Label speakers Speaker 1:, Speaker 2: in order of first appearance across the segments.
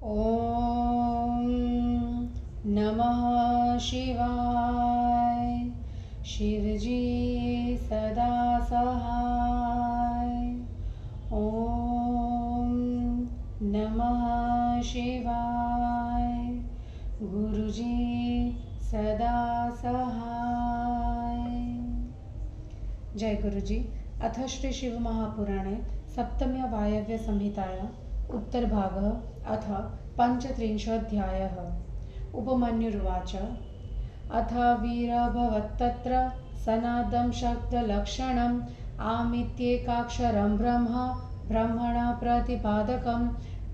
Speaker 1: ॐ नमः शिवाय। शिवजी सदा सहाय। ॐ नमः शिवाय। गुरुजी सदा सहाय। जय गुरुजी। अथ श्री शिव महापुराणे सप्तम्या वायव्य संहिताया उत्तरभागः अथ पञ्चत्रिंशोऽध्यायः। उपमन्युरुवाच अथ वीरभवत्तत्र सनादं शब्दलक्षणम् आमित्येकाक्षरं ब्रह्म ब्रह्मणा प्रतिपादकं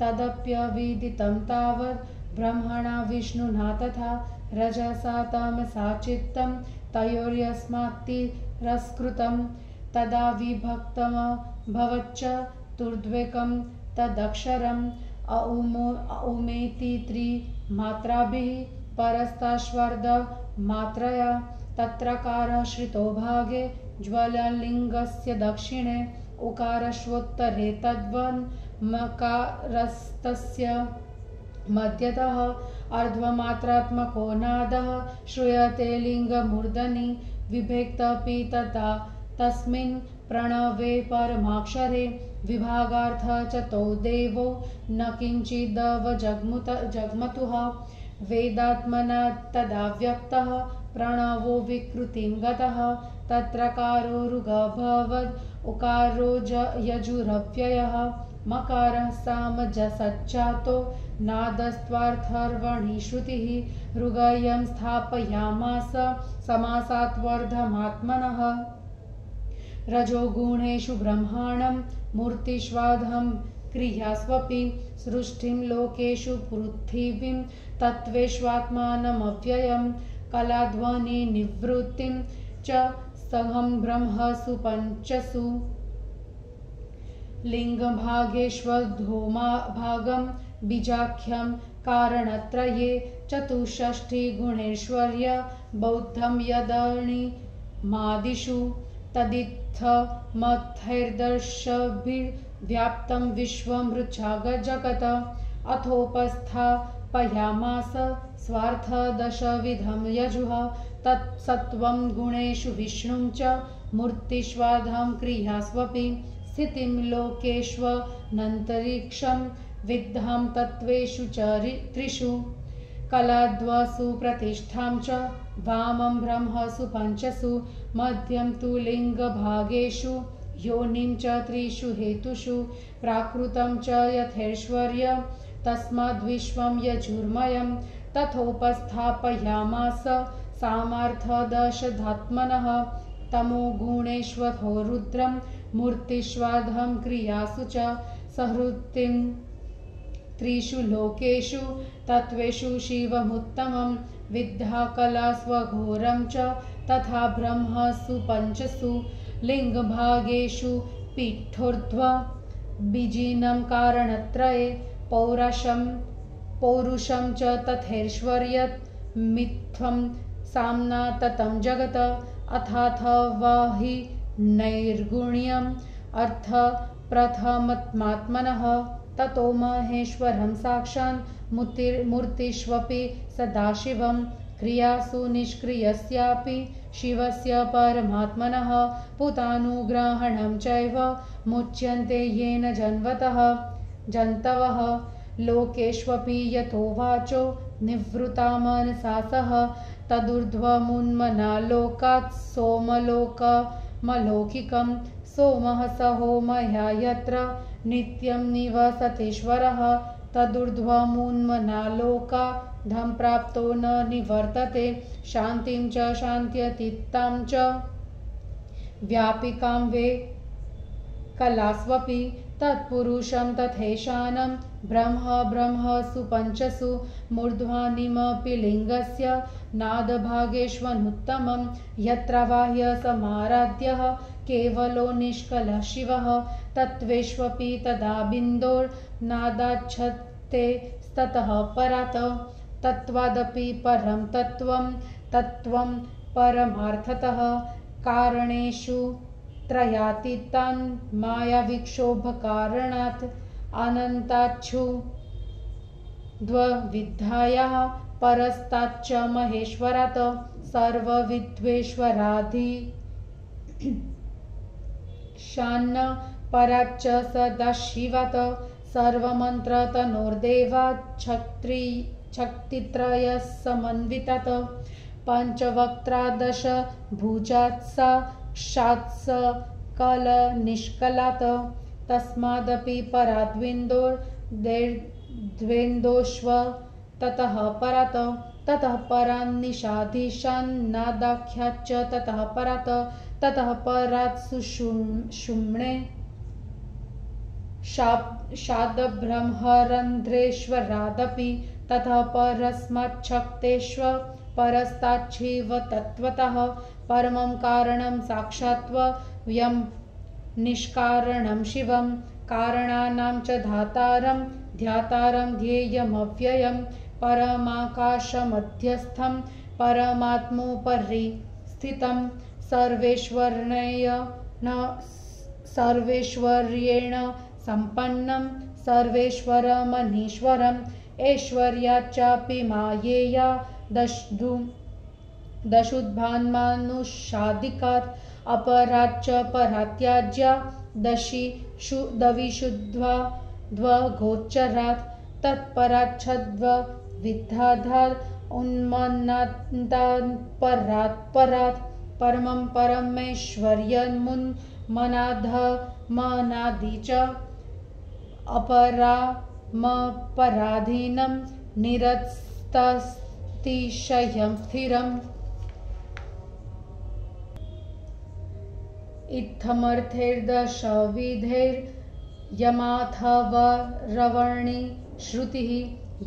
Speaker 1: तदप्यविदितं तावत् ब्रह्मणा विष्णुना तथा रजसा तमसा चित्तं तयोर्यस्मात् तिरस्कृतं तदा विभक्तमभवच्च तुर्द्वेकं तदक्षरम् औमेति त्रिमात्राभिः परस्ताश्वर्धमात्रया तत्रकारः श्रितो भागे ज्वललिङ्गस्य दक्षिणे उकारश्वोत्तरे तद्वन्मकारस्तस्य मध्यतः अर्धमात्रात्मको नादः श्रूयते लिङ्गमूर्धनि विभक्तपि तथा तस्मिन् प्रणवे परमाक्षरे विभागार्थ च तौ देवो न किञ्चिदवजग्मतुः वेदात्मना तदा व्यक्तः प्रणवो विकृतिं गतः तत्रकारो ऋगभवद् उकारो यजुरव्ययः मकारः सामजसच्चातो नादस्त्वार्थर्वणि श्रुतिः ऋगयं स्थापयामास समासात् वर्धमात्मनः रजोगुणेषु ब्रह्माणं मूर्तिष्वाधं क्रियास्वपि सृष्टिं लोकेषु पृथिवीं तत्त्वेष्वात्मानमव्ययं कलाध्वनिनिवृत्तिं च सहं ब्रह्मसु पञ्चसु लिङ्गभागेष्वधोभागं बीजाख्यं कारणत्रये चतुष्षष्टिगुणैश्वर्य बौद्धं यदणिमादिषु तदित्थमथैर्दर्शभिर्व्याप्तं विश्वमृच्छागजगत् अथोपस्थापयामास स्वार्थदशविधं यजुः तत्सत्त्वं गुणेषु विष्णुं च मूर्तिष्वाधं क्रियास्वपि स्थितिं लोकेष्वनन्तरिक्षं विद्धां तत्त्वेषु च त्रिषु कलाद्वसु प्रतिष्ठां च वामं ब्रह्मसु पञ्चसु मध्यं तु लिङ्गभागेषु योनिं च त्रिषु हेतुषु प्राकृतं च यथैश्वर्य तस्माद्विश्वं यजुर्मयं तथोपस्थापयामास सामार्थदशधात्मनः तमोगुणेष्वथो रुद्रं मूर्तिष्वाधं क्रियासु च सहृतिं त्रिषु लोकेषु तत्त्वेषु शिवमुत्तमं विद्याकलास्वघोरं च तथा ब्रह्मसु पञ्चसु लिङ्गभागेषु पीठोर्ध्व बीजिनं कारणत्रये पौरुषं च तथैश्वर्यत् मिथ्वं साम्ना ततं जगत् अथाथवा हि नैर्गुण्यम् अर्थ प्रथमात्मनः ततो महेश्वरं साक्षान् मूर्तिष्वपि सदाशिवं क्रियासु निष्क्रियस्यापि शिवस्य परमात्मनः पुतानुग्रहणं चैव मुच्यन्ते येन जन्तवः लोकेष्वपि यतो वाचो निवृत्ता मनसा सह तदूर्ध्वमुन्मना लोकात् सोमलोकमलौकिकं सोमः सहो मया यत्र नित्यं निवसतीश्वरः तदूर्ध्वमुन्मना लोकाधं प्राप्तो न निवर्तते शान्तिं च शान्त्यतीतां च व्यापिकां वे कलास्वपि तत्पुरुषं तथैशानं ब्रह्मसु पञ्चसु मूर्ध्वानिमपि लिङ्गस्य नादभागेष्वनुत्तमं यत्र बाह्य समाराध्यः केवलो निष्कलः शिवः तत्त्वेष्वपि तदा बिन्दोर्नादाच्छते ततः परात् तत्त्वादपि परं तत्त्वं परमार्थतः कारणेषु त्रयातीतान् मायाविक्षोभकारणात् अनन्ताच्छु द्विविधायाः परस्ताच्च महेश्वरात् सर्वविद्वेश्वराधिशान्न पराच्च सदाशिवात् सर्वमन्त्रतनोर्देवात् शक्तित्रयसमन्वितात् पञ्चवक्त्रादश भुजात् साक्षात् सकलनिष्कलात् तस्मादपि पराद्वेन्दोर्द्वेन्दोष्व ततः परात् ततः परान्निषाधीशान्नादाख्याच्च ततः परात् सुषुम्णे शादब्रह्मरन्ध्रेश्वरादपि ततः परस्माच्छक्तेष्व परस्ताच्छैव तत्त्वतः परमं कारणं साक्षात्त्वयं निष्कारणं शिवं कारणानां च ध्यातारं ध्येयमव्ययं परमाकाशमध्यस्थं परमात्मोपरि स्थितं सर्वेश्वर्येण सम्पन्नं सर्वेश्वरमनीश्वरम् ऐश्वर्याच्चापि मायेया दशुद्भान्मानुषादिकात् अपराच्च परात्याज्या दविशुद्ध्वगोचरात् तत्पराच्छद्विद्धाधात् उन्मन्नात् परात् परमं परमेश्वर्यन्मुन्मनाधमनादि च अपरामपराधीनं निरस्ततिशयं स्थिरम् इत्थमर्थैर्दशविधैर्यमाथवरवर्णि श्रुतिः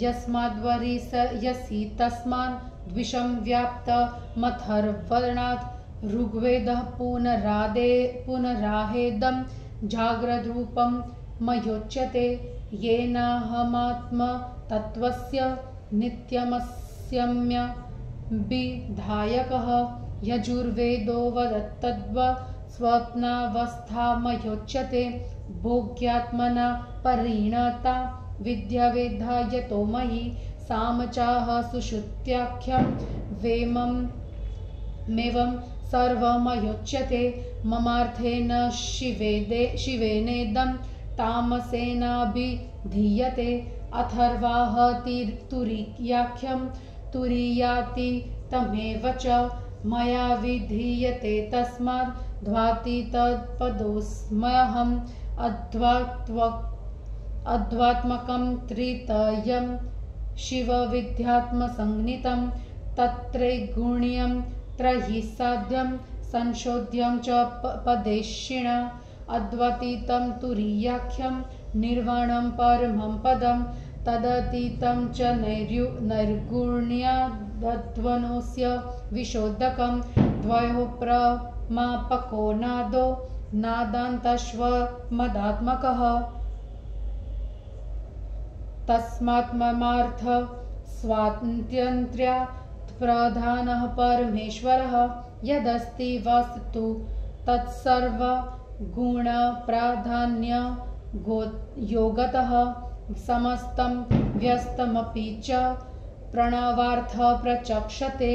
Speaker 1: यस्माद्वरिष्यसि तस्मान् द्विषं व्याप्तमथर्वणात् ऋग्वेदः पुनराहेदं जाग्रद्रूपं मयोच्यते येनाहमात्मतत्त्वस्य नित्यमस्यम्य विधायकः यजुर्वेदो वदत्तद्व स्वप्नावस्थामयोच्यते भोग्यात्मना परिणता विद्यावेद्धा यतो मयि सामचाह सुषुप्त्याख्यं वेममेवं सर्वमयोच्यते ममार्थेन शिवेनेदं तामसेनाभिधीयते अथर्वाः तुरीयाख्यं तुरीयाति तमेव च मया विधीयते तस्माद् ध्वाति तत्पदोऽस्म्यहम् अध्वात्मकं त्रितयं शिवविद्यात्मसंज्ञितं तत्रैगुण्यं त्रयीसाध्यं संशोध्यं च पदेशिण अद्वैतं तुरीयाख्यं निर्वाणं परमं पदं तदतीतं च नैर्गुण्यादध्वनोऽस्य विशोधकं द्वयोः प्रमापको नादो नादान्तश्वमदात्मकः तस्मात्ममार्थ स्वातन्त्र्यात् प्रधानः परमेश्वरः यदस्ति वस्तु तत्सर्वगुणप्राधान्य योगतः समस्तं व्यस्तमपि च प्रणवार्थ प्रचक्षते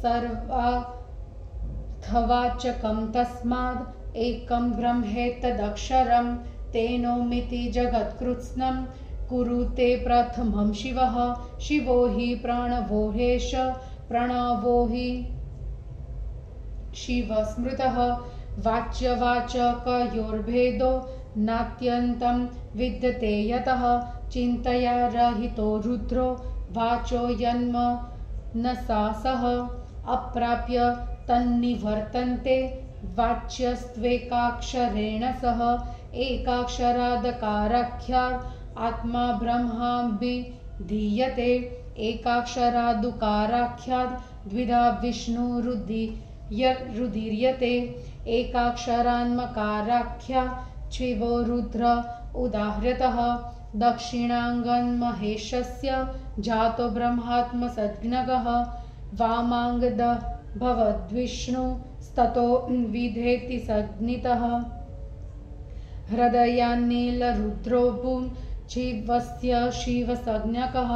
Speaker 1: सर्वार्थवाचकं तस्माद् एकं ब्रह्मेतदक्षरं तेनोमिति जगत्कृत्स्नं कुरुते प्रथमं शिवः शिवो हि प्रणवो ह्येष प्रणवो हि शिवस्मृतः वाच्यवाचकयोर्भेदो नात्यन्तं विद्यते यतः चिन्तया रहितो रुद्रो वाचो यन्मनसा सह अप्राप्य तन्निवर्तन्ते वाच्यस्त्वेकाक्षरेण सह एकाक्षरादकाराख्यात् आत्मा ब्रह्माभिधीयते एकाक्षरादुकाराख्यात् द्विधा विष्णुरुदीर्यते एकाक्षरान्मकाराख्या शिवो रुद्र उदाह्यतः दक्षिणाङ्गन्महेशस्य जातो ब्रह्मात्मसज्ञकः वामाङ्गद भवद्विष्णुस्ततो विधेति सज्ञितः हृदयान्नीलरुद्रोभुं जीवस्य शिवसंज्ञकः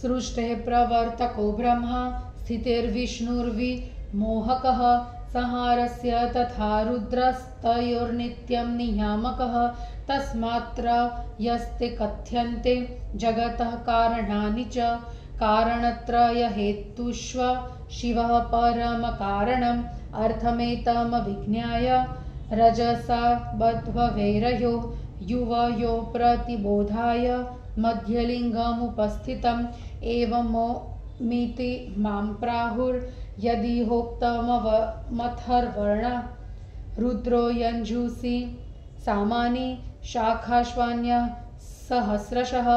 Speaker 1: सृष्टेः प्रवर्तको ब्रह्मा स्थितिर्विष्णुर्विमोहकः संहारस्य तथा रुद्रस्तयोर्नित्यं नियामकः तस्मात्र यस्ते कथ्यन्ते जगतः कारणानि च कारणत्रयहेतुष्व शिवः परमकारणम् अर्थमेतमविज्ञाय रजसा बद्ध्वैरयो युवयो प्रतिबोधाय मध्यलिङ्गमुपस्थितम् एवमिति मां प्राहुर्यदि होक्तमथर्वणा रुद्रो यञ्जूंसि सामानि शाखाश्वान्यः सहस्रशः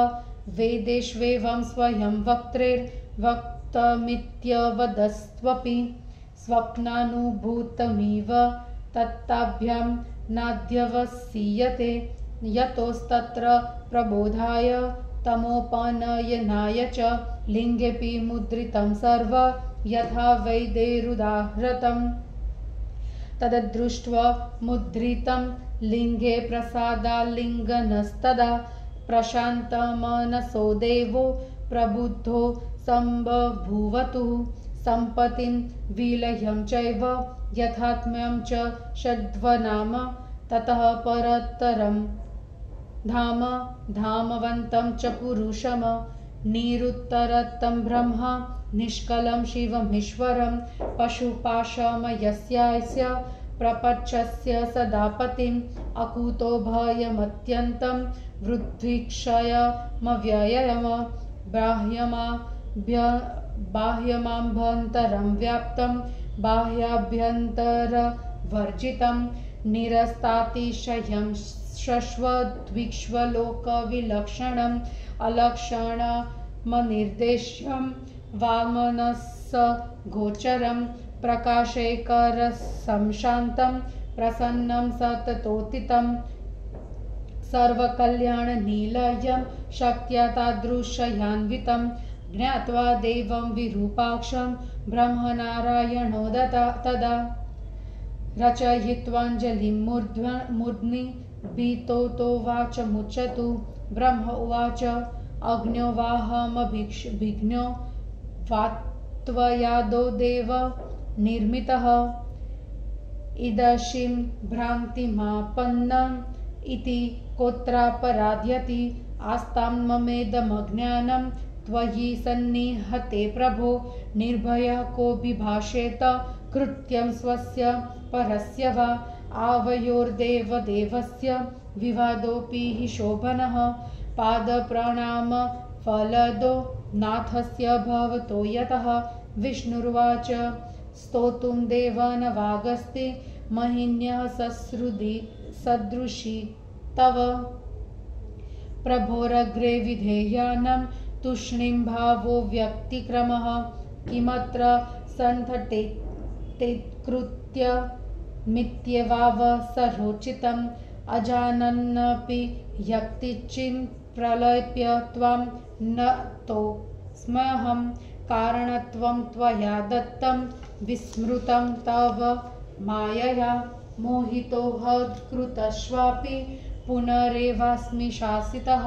Speaker 1: वेदेष्वेवं स्वयं वक्तमित्यवदस्त्वपि स्वप्नानुभूतमिव तत्ताभ्यां नाध्यवसीयते यतोस्तत्र प्रबोधाय तमोपनयनाय च लिङ्गेऽपि मुद्रितं सर्व यथा वैदेरुदाहृतम् तददृष्ट्वा मुद्रितं लिङ्गे प्रसादाल्लिङ्गनस्तदा प्रशान्तमनसो देवो प्रबुद्धो सम्बभूवतु सम्पत्तिं विलयं चैव यथात्म्यं च षड्वनाम ततः परतरं धाम धामवन्तं च पुरुषं निरुत्तरतं ब्रह्म निष्कलं शिवमीश्वरं पशुपाशमयस्यास्य प्रपञ्चस्य सदापतिम् अकुतो भयमत्यन्तं वृद्धिक्षयमव्ययम् बाह्यमाभ्यन्तरं व्याप्तं बाह्याभ्यन्तरवर्जितं निरस्तातिशयं शश्वद्विश्वलोकविलक्षणम् अलक्षणमनिर्देश्यं वामनसगोचरं प्रकाशैकरसंशान्तं प्रसन्नं सततोदितं सर्वकल्याणनिलयं शक्त्या तादृशयान्वितं ज्ञात्वा देवं विरूपाक्षं ब्रह्मनारायणो तदा रचयित्वाञ्जलिं मूर्ध्नि भीतोवाचमुच्चतु ब्रह्म उवाच अग्न्यो वाहमभिघ्नो वात्वयादो देव निर्मितः इदशीं भ्रान्तिमापन्नम् इति कोत्रापराध्यति आस्तां ममेदमज्ञानं त्वयि सन्निहते प्रभो निर्भयः को बिभाषेत कृत्यं स्वस्य परस्य वा आवयोर्देवदेवस्य विवादोऽपि हि शोभनः पादप्रणामफलदो नाथस्य भवतो यतः विष्णुर्वाच स्तोतुं देवानवागस्ति महिन्यः सदृशी तव प्रभोरग्रे विधेयानं तूष्णीं भावो व्यक्तिक्रमः किमत्र सन्थटेत्कृत्य मित्येवावसरोचितम् अजानन्नपि यक्तिचिन् प्रलप्य त्वां न तोऽस्म्यहं कारणत्वं त्वया दत्तं विस्मृतं तव मायया मोहितो हृत्कृतश्वापि पुनरेवास्मि शासितः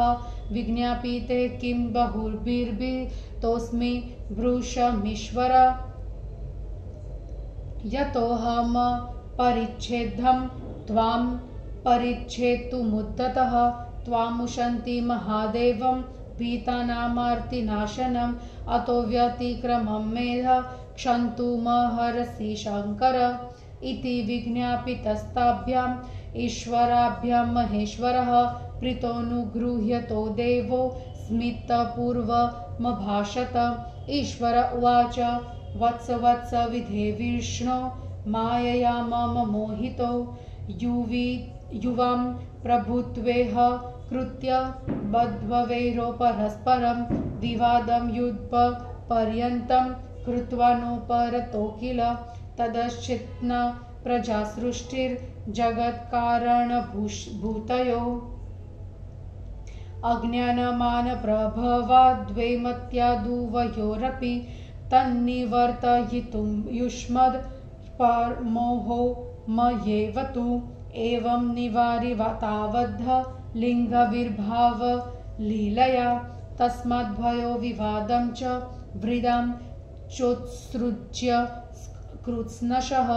Speaker 1: विज्ञापिते किं बहुर्भिर्भीतोऽस्मि भृशमीश्वर यतोऽहमपरिच्छेद्यं त्वां परिच्छेत्तुमुद्यतः त्वामुशन्ति महादेवं भीतानामार्तिनाशनम् अतो व्यतिक्रमं मेध क्षन्तुमहर्षि शङ्कर इति विज्ञापितस्ताभ्याम् ईश्वराभ्यां महेश्वरः प्रीतोऽनुगृह्यतो देवो स्मितपूर्वमभाषत ईश्वर उवाच वत्स वत्स विधे विष्णो मायया मम मोहितो युवां प्रभुत्वेह कृत्य बद्ध्वैरो परस्परं विवादं युद्धपर्यन्तं कृत्वा नोपरतो किल तदश्चित्न प्रजासृष्टिर्जगत्कारणभूतयो अज्ञानमानप्रभवाद्वै मत्यादुवयोरपि तन्निवर्तयितुं युष्मद् मोहो मयेव तु एवं निवारि तावद्ध लिंगविर्भाव लीलया तस्माद्भयो विवादं च वृदां चोत्सृज्य कृत्स्नशः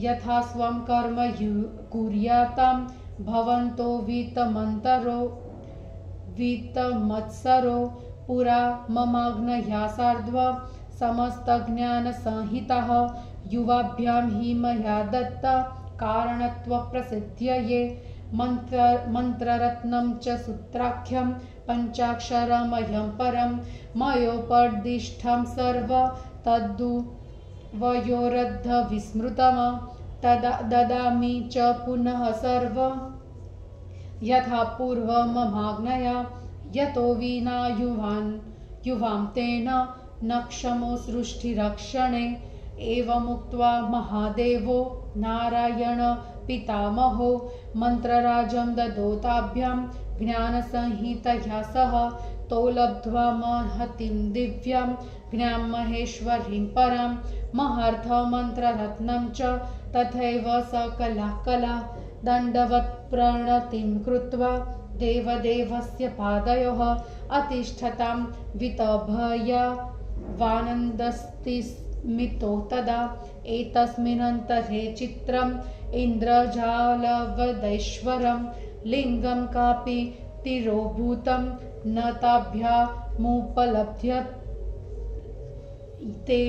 Speaker 1: यथा स्वं कर्म कुर्यातां भवन्तो वीतमत्सरो पुरा ममाज्ञया सार्ध्व समस्तज्ञानसंहिताः युवाभ्यां हि मया दत्ता कारणत्वप्रसिद्ध्यये मंत्ररत्नं च सूत्राख्यं पंचाक्षरमयं परं मयोपदिष्टं सर्व तद्दुवयोरर्धविस्मृतं ददामि च पुनः सर्व यथा पूर्वममाज्ञया यतो विना युवां तेन न क्षमो सृष्टिरक्षणे एवमुक्त्वा महादेवो नारायण पितामहो मन्त्रराजं ददोताभ्यां ज्ञानसंहितया सह तो लब्ध्वा महतीं दिव्यां ज्ञानमहेश्वरीं परां महार्थमन्त्ररत्नं च तथैव सकला कला दण्डवत् प्रणतिं कृत्वा देवदेवस्य पादयोः अतिष्ठतां वितभयावानन्दस्तिस्मितो तदा एतस्मिन्नन्तरे चित्रम् इन्द्रजालवदैश्वरं लिङ्गं कापि तिरोभूतं न ताभ्यामुपलभ्यते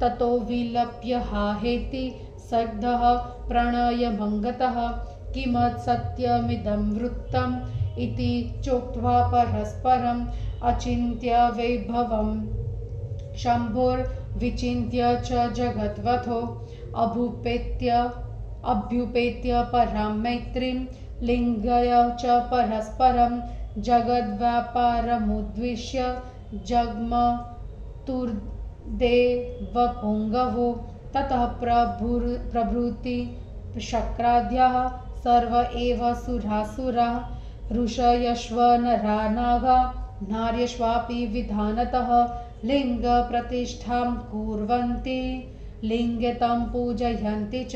Speaker 1: ततो विलप्य हाहेति सग्धः प्रणयमङ्गतः किमत्सत्यमिदं वृत्तम् इति चोक्त्वा परस्परम् अचिन्त्य वैभवं शम्भोर्विचिन्त्य च जगद्वथो अभ्युपेत्य परां मैत्रीं लिङ्गय च परस्परं जगद्व्यापारमुद्दिश्य जग्मतुर्देवपुङ्गवो ततः प्रभृति शक्राद्याः सर्व एव सुरासुरा ऋषयश्व नरा नागा नार्यश्वापि विधानतः लिङ्गप्रतिष्ठां कुर्वन्ति लिङ्गे तं पूजयन्ति च।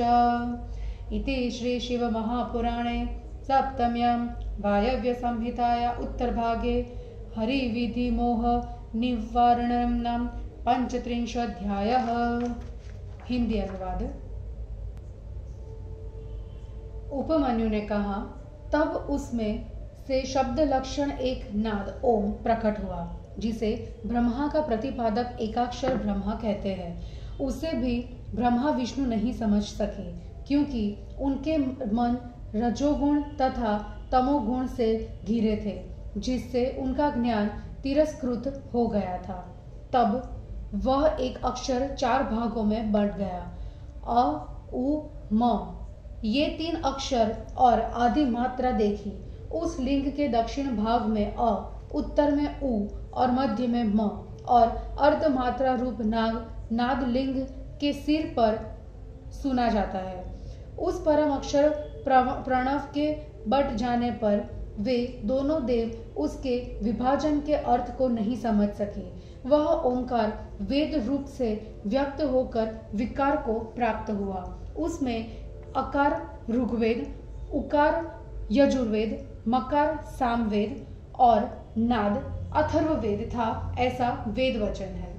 Speaker 1: इति श्री शिव महापुराणे सप्तम्यां वायव्यसंहिताया उत्तरभागे हरिविधिमोह निवारणं नाम 35 हिंदी अनुवाद। उपमन्यु ने कहा, तब उसमें से शब्द लक्षण एक नाद ओम प्रकट हुआ, जिसे ब्रह्मा का प्रतिपादक एकाक्षर ब्रह्मा कहते हैं। उसे भी ब्रह्मा विष्णु नहीं समझ सके, क्योंकि उनके मन रजोगुण तथा तमोगुण से घिरे थे, जिससे उनका ज्ञान तिरस्कृत हो गया था। तब वह एक अक्षर 4 भागों में बंट गया। अ, उ, म ये 3 अक्षर और आदि मात्रा देखी। उस लिंग के दक्षिण भाग में अ, उत्तर में उ और मध्य में म और अर्धमात्रा रूप नाद लिंग के सिर पर सुना जाता है। उस परम अक्षर प्रणव के बट जाने पर वे दोनों देव उसके विभाजन के अर्थ को नहीं समझ सके। वह ओंकार वेद रूप से व्यक्त होकर विकार को प्राप्त हुआ। उसमें अकार ऋग्वेद, उकार यजुर्वेद, मकार सामवेद और नाद अथर्ववेद था, ऐसा वेद वचन है।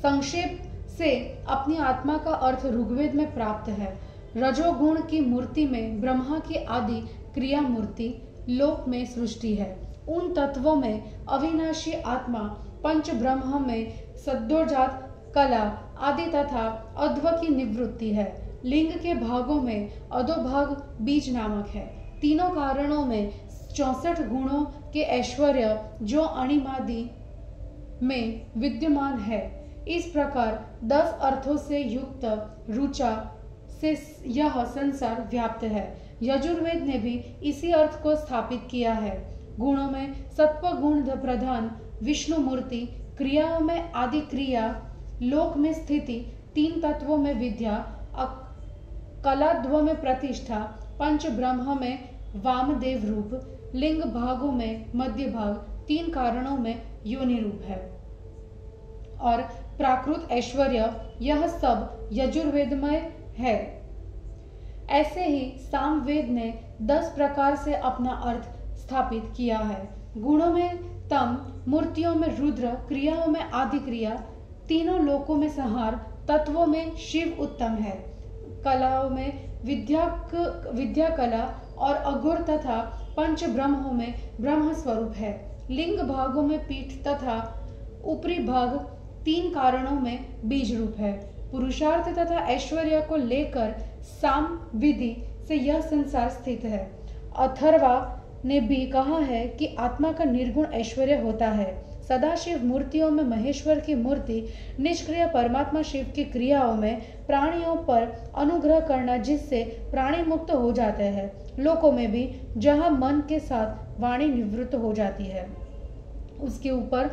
Speaker 1: संक्षेप से अपनी आत्मा का अर्थ ऋग्वेद में प्राप्त है। रजोगुण की मूर्ति में ब्रह्मा की आदि क्रिया मूर्ति लोक में सृष्टि है। उन तत्वों में अविनाशी आत्मा पंच ब्रह्म में सद्योजात कला आदि तथा अध्व की निवृत्ति है। लिंग के भागों में अधोभाग बीज नामक है। तीनों कारणों में 64 गुणों के ऐश्वर्य जो अणिमादि में विद्यमान है। इस प्रकार 10 अर्थों से युक्त रुचा से यह संसार व्याप्त है। यजुर्वेद ने भी इसी अर्थ को स्थापित किया है। गुणों में सत्व गुण प्रधान विष्णु मूर्ति, क्रियाओं में आदि क्रिया, लोक में स्थिति, 3 तत्वों में विद्या, कलाध्व में प्रतिष्ठा, पंच ब्रह्म में वामदेव रूप, लिंग भागों में मध्य भाग, 3 कारणों में योनि रूप है और प्राकृत ऐश्वर्य, यह सब यजुर्वेदमय है। ऐसे ही सामवेद ने 10 प्रकार से अपना अर्थ स्थापित किया है। गुणों में तम, मूर्तियों में रुद्र, क्रियाओं में आदि क्रिया, तीनों लोकों में संहार, तत्वों में शिव उत्तम है, कलाओं में विद्या कला और अघोर तथा पंच ब्रह्मों में ब्रह्म स्वरूप है। लिंग भागों में पीठ तथा ऊपरी भाग 3 कारणों में बीज रूप है। पुरुषार्थ तथा ऐश्वर्य को लेकर साम विधि से यह संसार स्थित है। अथर्वा ने भी कहा है कि आत्मा का निर्गुण ऐश्वर्य होता है। सदाशिव मूर्तियों में महेश्वर की मूर्ति, निष्क्रिय परमात्मा शिव की क्रियाओं में प्राणियों पर अनुग्रह करना जिससे प्राणी मुक्त हो जाते हैं। लोकों में भी जहाँ मन के साथ वाणी निवृत्त हो जाती है, उसके ऊपर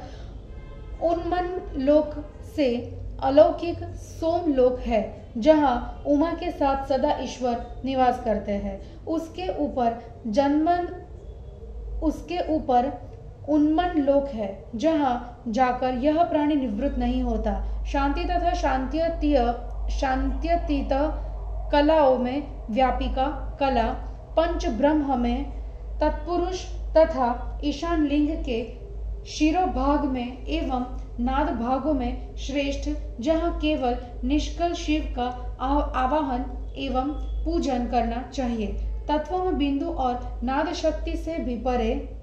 Speaker 1: उन्मन लोक से अलौकिक सोम लोक है जहाँ उमा के साथ सदा ईश्वर निवास करते हैं। उसके ऊपर उन्मन लोक है जहाँ जाकर यह प्राणी निवृत्त नहीं होता। शांति तथा शांत्यतीत कलाओं में व्यापिका कला, पंच ब्रह्म में तत्पुरुष तथा ईशान लिंग के शिरोभाग में एवं नाद भागों में श्रेष्ठ, जहाँ केवल निष्कल शिव का आवाहन एवं पूजन करना चाहिए। तत्वों में बिंदु और नाद शक्ति से भी परे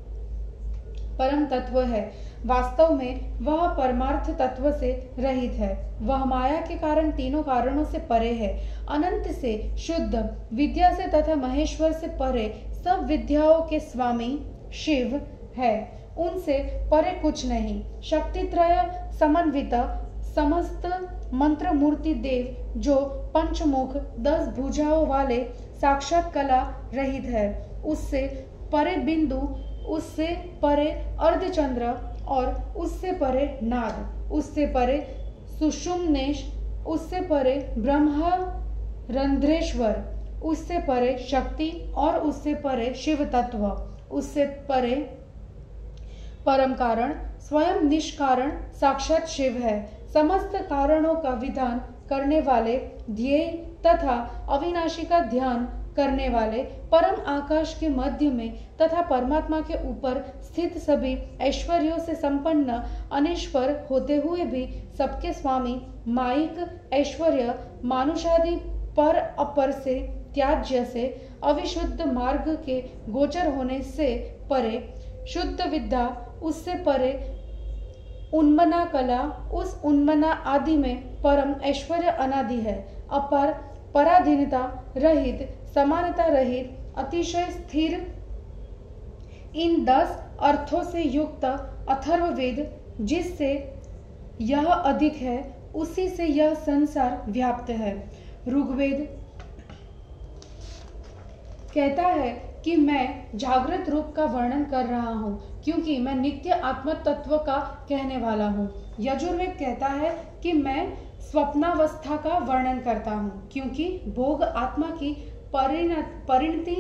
Speaker 1: परम तत्व है। वास्तव में वह परमार्थ तत्व से रहित है। वह माया के कारण तीनों कारणों से परे है। अनंत से शुद्ध विद्या से तथा महेश्वर से परे सब विद्याओं के स्वामी शिव है। उनसे परे कुछ नहीं। शक्तित्रय समन्वित समस्त मंत्र मूर्ति देव जो पंचमुख 10 भुजाओं वाले साक्षात कला रहित है। उससे परे बिंदु, उससे परे अर्धचंद्र और उससे परे नाद, उससे परे सुषुम्नेश, उससे परे ब्रह्म रंध्रेश्वर, उससे परे शक्ति और उससे परे शिव तत्व, उससे परे परम कारण स्वयं निष्कारण साक्षात शिव है। समस्त कारणों का विधान करने वाले, ध्येय तथा अविनाशी का ध्यान करने वाले, परम आकाश के मध्य में तथा परमात्मा के ऊपर स्थित, सभी ऐश्वर्यों से संपन्न, अनिष्पर होते हुए भी सबके स्वामी, माइक ऐश्वर्य, मानुषादि पर अपर से त्याज्य से, अविशुद्ध मार्ग के गोचर होने से परे, शुद्ध विद्या, उससे परे उन्मना कला, उस उन्मना आदि में परम ऐश्वर्य अनादि है। अपर पराधीनता रहित, समानता रहित, अतिशय स्थिर, इन 10 अर्थों से युक्त अथर्ववेद जिससे यह अधिक है, उसी से यह संसार व्याप्त है। ऋग्वेद कहता है कि मैं जागृत रूप का वर्णन कर रहा हूँ क्योंकि मैं नित्य आत्म तत्व का कहने वाला हूँ। यजुर्वेद कहता है कि मैं स्वप्नावस्था का वर्णन करता हूँ क्योंकि भोग आत्मा की परिणति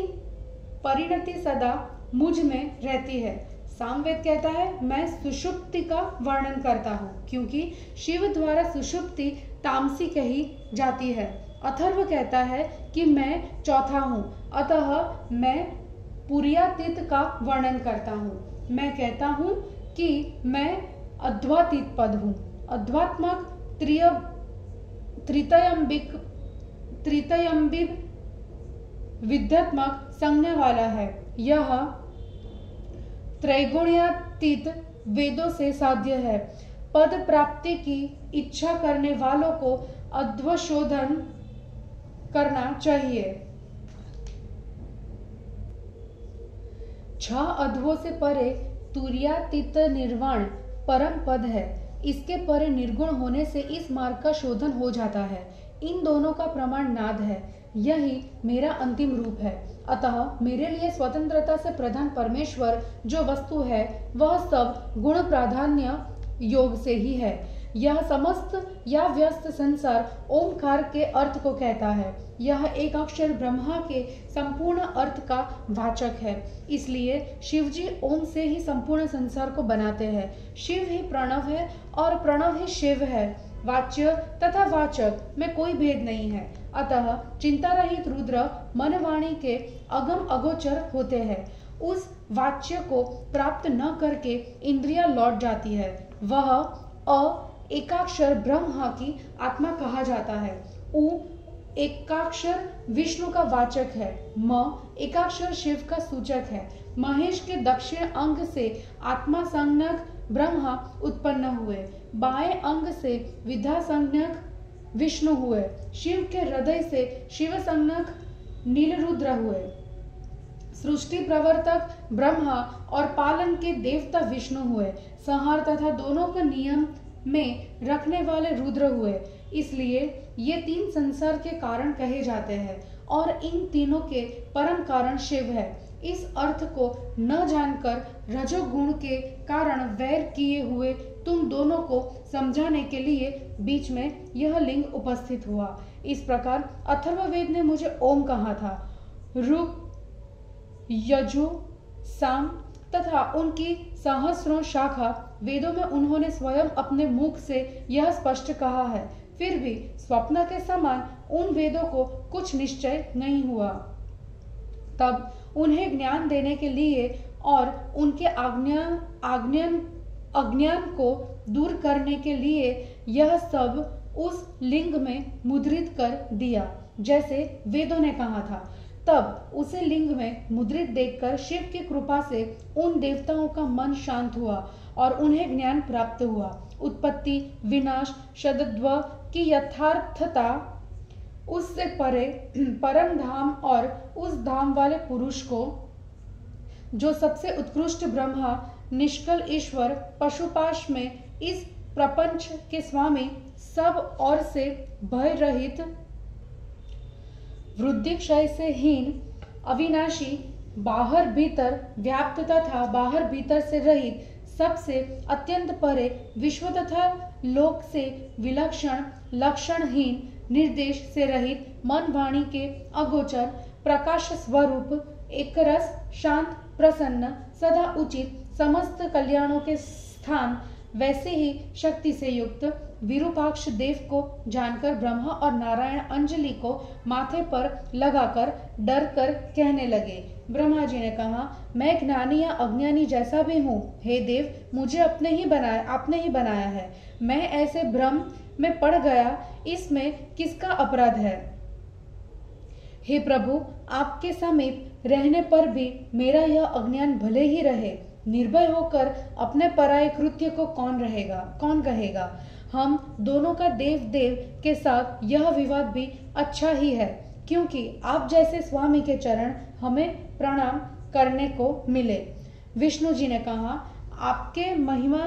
Speaker 1: सदा मुझ में रहती है। सामवेद कहता है मैं सुषुप्ति का वर्णन करता हूँ क्योंकि शिव द्वारा सुषुप्ति तामसी कही जाती है। अथर्व कहता है कि मैं चौथा हूँ, अतः मैं पुरियातीत का वर्णन करता हूँ। मैं कहता हूँ कि मैं अद्वातीत पद हूँ। अध्यात्मक त्रितयम्बिक विद्यात्मक संज्ञा वाला है। यह त्रैगुण्यातीत वेदों से साध्य है। पद प्राप्ति की इच्छा करने वालों को अध्वशोधन करना चाहिए। 6 अध्वों से परे तुर्यातीत निर्वाण परम पद है। इसके परे निर्गुण होने से इस मार्ग का शोधन हो जाता है। इन दोनों का प्रमाण नाद है। यही मेरा अंतिम रूप है। अतः मेरे लिए स्वतंत्रता से प्रधान परमेश्वर जो वस्तु है वह सब गुण प्राधान्य योग से ही है। यह समस्त या व्यस्त संसार ओमकार के अर्थ को कहता है। यह एक अक्षर ब्रह्मा के संपूर्ण अर्थ का वाचक है। इसलिए शिवजी ओम से ही संपूर्ण संसार को बनाते हैं। शिव ही प्रणव है और प्रणव ही शिव है। वाच्य तथा वाचक में कोई भेद नहीं है। अतः चिंता रहित रुद्र मन वाणी के अगम अगोचर होते हैं। उस वाच्य को प्राप्त न करके इंद्रिया लौट जाती है। वह एकाक्षर ब्रह्मा की आत्मा कहा जाता है। उ एकाक्षर विष्णु का वाचक है। म एकाक्षर शिव का सूचक है। महेश के दक्षिण अंग से आत्मा संज्ञक ब्रह्मा उत्पन्न हुए। बाएं अंग से विद्या संज्ञक विष्णु हुए। शिव के हृदय से शिव संज्ञक नीलरुद्र हुए। सृष्टि प्रवर्तक ब्रह्मा और पालन के देवता विष्णु हुए। संहार तथा दोनों का नियम में रखने वाले रुद्र हुए। इसलिए ये तीन संसार के कारण कहे जाते हैं और इन तीनों के परम कारण शिव है। इस अर्थ को न जानकर रजोगुण के कारण वैर किए हुए तुम दोनों को समझाने के लिए बीच में यह लिंग उपस्थित हुआ। इस प्रकार अथर्ववेद ने मुझे ओम कहा था। ऋग, यजु, साम तथा उनकी सहस्रों शाखा वेदों में उन्होंने स्वयं अपने मुख से यह स्पष्ट कहा है। फिर भी स्वप्न के समान उन वेदों को कुछ निश्चय नहीं हुआ। तब उन्हें ज्ञान देने के लिए और उनके अज्ञान को दूर करने के लिए यह सब उस लिंग में मुद्रित कर दिया, जैसे वेदों ने कहा था। तब उसे लिंग में मुद्रित देखकर शिव की कृपा से उन देवताओं का मन शांत हुआ और उन्हें ज्ञान प्राप्त हुआ। उत्पत्ति, विनाश, शतद्व की यथार्थता, उससे परे परम धाम और उस धाम वाले पुरुष को जो सबसे उत्कृष्ट ब्रह्मा, निष्कल ईश्वर, पशुपाश में इस प्रपंच के स्वामी, सब ओर से भय रहित, वृद्धि क्षय से हीन, अविनाशी, बाहर भीतर व्याप्त तथा बाहर भीतर से रहित, सबसे अत्यंत परे, विश्व तथा लोक से विलक्षण, लक्षणहीन, निर्देश से रहित, मन वाणी के अगोचर, प्रकाश स्वरूप, एकरस, शांत, प्रसन्न, सदा उचित, समस्त कल्याणों के स्थान, वैसे ही शक्ति से युक्त विरूपाक्ष देव को जानकर ब्रह्मा और नारायण अंजलि को माथे पर लगाकर डर कर कहने लगे। ब्रह्मा जी ने कहा, मैं ज्ञानी या अज्ञानी जैसा भी हूँ, हे देव, मुझे आपने ही बनाया है। मैं ऐसे भ्रम में पड़ गया, इसमें किसका अपराध है? हे प्रभु, आपके समीप रहने पर भी मेरा यह अज्ञान भले ही रहे। निर्भय होकर अपने पराये कृत्य को कौन कहेगा? हम दोनों का देव के साथ यह विवाद भी अच्छा ही है, क्योंकि आप जैसे स्वामी के चरण हमें प्रणाम करने को मिले। विष्णु जी ने कहा, आपके महिमा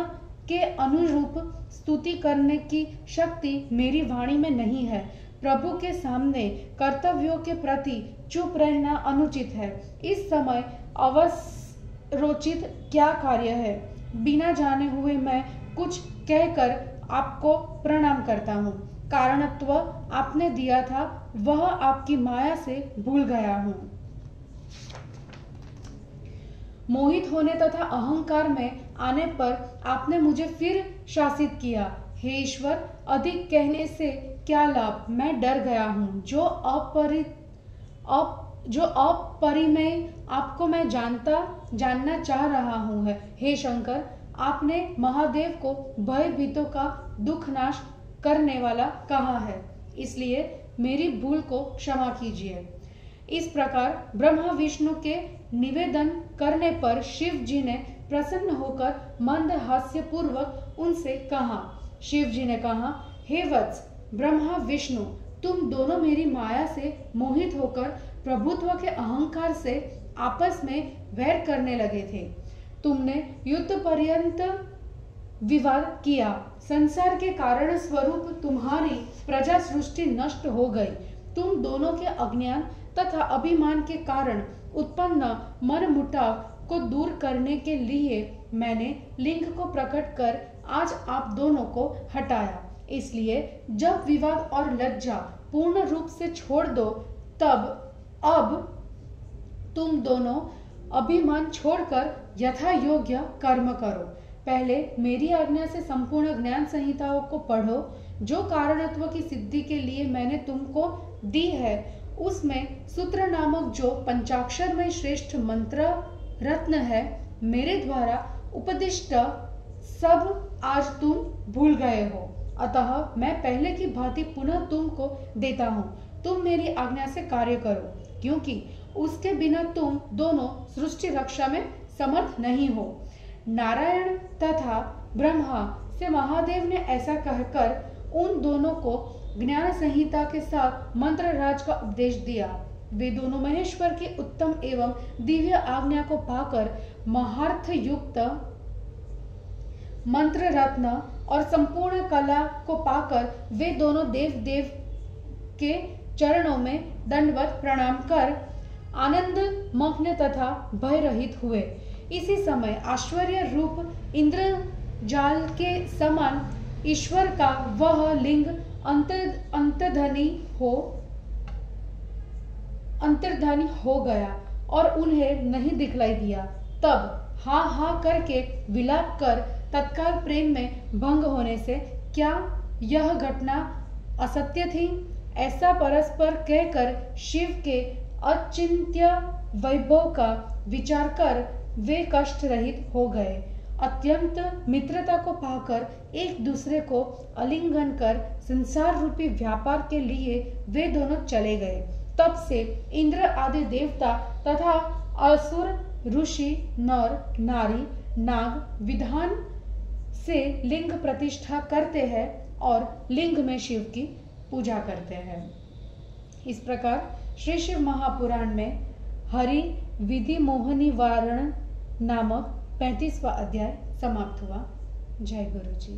Speaker 1: के अनुरूप स्तुति करने की शक्ति मेरी वाणी में नहीं है। प्रभु के सामने कर्तव्यों के प्रति चुप रहना अनुचित है। इस समय अवसरोचित क्या कार्य है? बिना जाने हुए मैं कुछ कहकर आपको प्रणाम करता हूँ। कारणत्व आपने दिया था, वह आपकी माया से भूल गया हूँ। मोहित होने तथा अहंकार में आने पर आपने मुझे फिर शासित किया। हे ईश्वर, अधिक कहने से क्या लाभ? मैं डर गया हूँ। जो अपरिमेय आपको मैं जानना चाह रहा हूँ है। हे शंकर, आपने महादेव को भयभीतों का दुख नाश करने वाला कहा है, इसलिए मेरी भूल को क्षमा कीजिए। इस प्रकार ब्रह्मा विष्णु के निवेदन करने पर शिव जी ने प्रसन्न होकर मंद हास्य पूर्वक उनसे कहा। शिव जी ने कहा, हे वत्स, ब्रह्मा विष्णु, तुम दोनों मेरी माया से मोहित होकर प्रभुत्व के अहंकार से आपस में वैर करने लगे थे। तुमने युद्ध पर्यंत विवाद किया। संसार के कारण स्वरूप तुम्हारी प्रजा सृष्टि नष्ट हो गई। तुम दोनों के अज्ञान तथा अभिमान के कारण उत्पन्न मन मुटाव को दूर करने के लिए मैंने लिंग को प्रकट कर आज आप दोनों को हटाया। इसलिए जब विवाद और लज्जा पूर्ण रूप से छोड़ दो, तब अब तुम दोनों अभिमान छोड़कर यथा योग्य कर्म करो। पहले मेरी आज्ञा से संपूर्ण ज्ञान संहिताओं को पढ़ो, जो कारणत्व की सिद्धि के लिए मैंने तुमको दी है। उसमें सूत्र नामक जो पंचाक्षर में श्रेष्ठ मंत्र रत्न है, मेरे द्वारा उपदिष्ट सब आज तुम भूल गए हो। अतः मैं पहले की भांति पुनः तुमको देता हूँ। तुम मेरी आज्ञा से कार्य करो, क्योंकि उसके बिना तुम दोनों सृष्टि रक्षा में समर्थ नहीं हो। नारायण तथा ब्रह्मा से महादेव ने ऐसा कहकर उन दोनों को ज्ञान संहिता के साथ मंत्र राज का उपदेश दिया। वे दोनों महेश्वर की उत्तम एवं दिव्य आज्ञा को पाकर महार्थ युक्त मंत्र रत्न और संपूर्ण कला को पाकर वे दोनों देव देव के चरणों में दंडवत प्रणाम कर आनंद मग्न तथा भय रहित हुए। इसी समय आश्चर्य रूप इंद्रजाल के समान ईश्वर का वह लिंग अंतर्धानी हो गया और उन्हें नहीं दिखलाई दिया। तब हा हा करके विलाप कर तत्काल प्रेम में भंग होने से क्या यह घटना असत्य थी, ऐसा परस्पर कहकर शिव के अचिंत्य वैभव का विचार कर वे कष्ट रहित हो गए। अत्यंत मित्रता को पाकर एक दूसरे को आलिंगन कर संसार रूपी व्यापार के लिए वे दोनों चले गए। तब से इंद्र आदि देवता तथा असुर ऋषि नर नारी नाग विधान से लिंग प्रतिष्ठा करते हैं और लिंग में शिव की पूजा करते हैं। इस प्रकार श्री शिव महापुराण में हरि विधि मोहनी वारण नामक 35वां अध्याय समाप्त हुआ। जय गुरु जी।